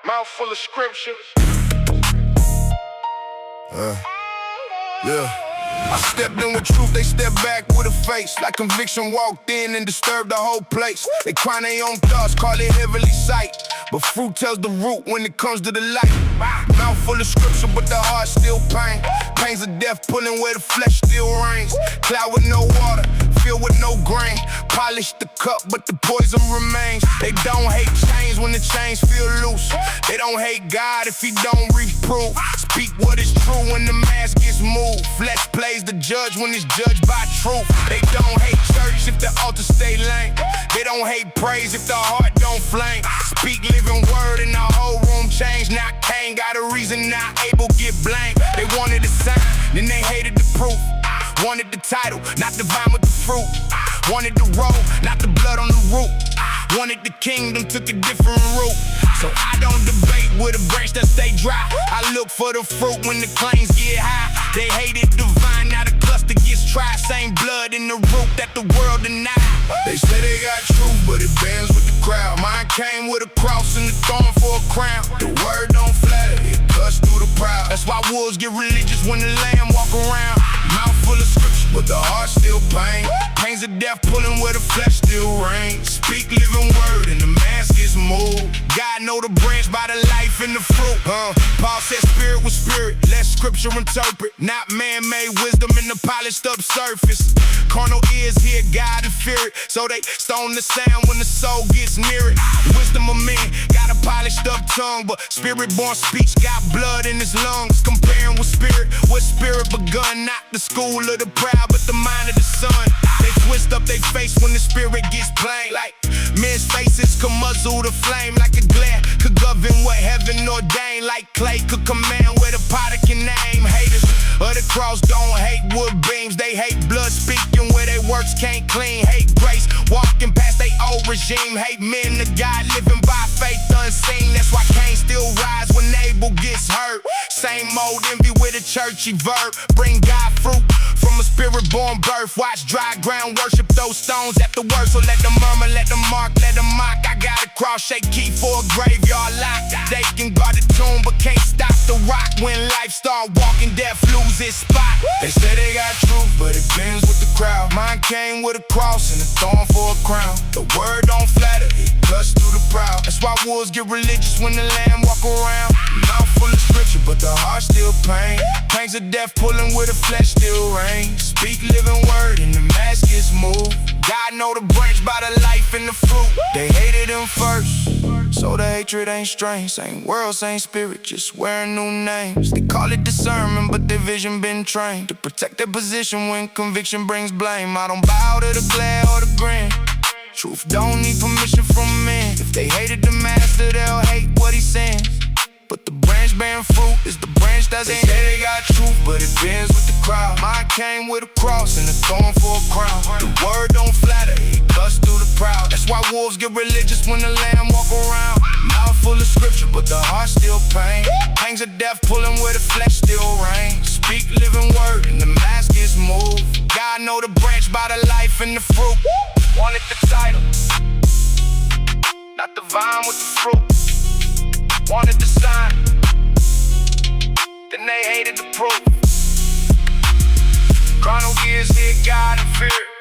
Mouth full of scripture. Yeah. I stepped in with truth, they stepped back with a face. Like conviction walked in and disturbed the whole place. They cry their own thoughts, call it heavenly sight. But fruit tells the root when it comes to the light. Mouth full of scripture, but the heart still pain. Pains of death pulling where the flesh still reigns. Cloud with no water, filled with no grain. Polish the cup, but the poison remains. They don't hate chains when the chains feel loose. They don't hate God if he don't reprove. Speak what is true when the mask gets moved. Flesh plays the judge when it's judged by truth. They don't hate church if the altar stay lame. They don't hate praise if the heart don't flame. Speak living word and the whole room change. Now Cain got a reason, now Abel get blamed. They wanted the sign, then they hated the proof. Wanted the title, not the vine with the fruit. Wanted the road, not the blood on the root. Wanted the kingdom, took a different route. So I don't debate with a branch that stay dry. I look for the fruit when the claims get high. They hated the vine, now the cluster gets tried. Same blood in the root that the world denied. They say they got truth, but it bends with the crowd. Mine came with a cross and a thorn for a crown. The word don't flatter, it cuts through the proud. That's why wolves get religious when the lamb walk around. Mouth full of scripture, but the heart still pain. Pains of death pulling where the flesh still reigns. Speak living word and the mask is moved. God know the branch by the life and the fruit. Paul said spirit with spirit, let scripture interpret. Not man-made wisdom in the polished up surface. Carnal ears hear God and fear it, so they stone the sound when the soul gets near it. Wisdom of men got a polished up tongue, but spirit-born speech got blood in his lungs. Comparing with spirit, what spirit begun? Not the school of the proud, but the mind of the son. They twist up their face when the spirit gets plain. Like men's faces could muzzle the flame like a glare. Could govern what heaven ordained. Like clay could command where the potter can name. Haters of the cross don't hate wood beams. They hate blood speaking where their works can't clean. Hate grace walking past they old regime. Hate men of God living by faith unseen. That's why Cain still rise when Abel gets hurt. Same old envy with a churchy verb. Bring God fruit from a spirit-born birth. Watch dry ground worship those stones at the word. So let them murmur, let them mark, let them mock. I got a cross shake key for a graveyard lock. They can guard the tomb but can't stop the rock. When life start walking, death lose its spot. They say they got truth, but it bends with the crowd. Mine came with a cross and a thorn for a crown. The word don't flatter, it cuts through the proud. That's why wolves get religious when the lamb walk around. Mouth full of scripture, but the heart still pain. Pains of death pulling where the flesh still reigns. Speak living word and the mask is moved. God know the branch by the life and the fruit. They hated him first, so the hatred ain't strange. Same world, same spirit, just wearing new names. They call it discernment, but their vision been trained to protect their position when conviction brings blame. I don't bow to the glare or the grin. Truth don't need permission from men. If they hated the master, they'll hate what he sends. But the branch bearing fruit is the branch that's in. They say they got truth, but it bends with the crowd. Mine came with a cross and a thorn for a crown. The word don't flatter, it cuts through the proud. That's why wolves get religious when the lamb walk around. Mouth full of scripture, but the heart still pain. Pangs of death pulling where the flesh still reigns. Speak living word and the mask is moved. God know the branch by the life and the fruit. Wanted the title, not the vine with the fruit. Wanted the sign, then they hated the proof. Carnal ears hear God and fear it.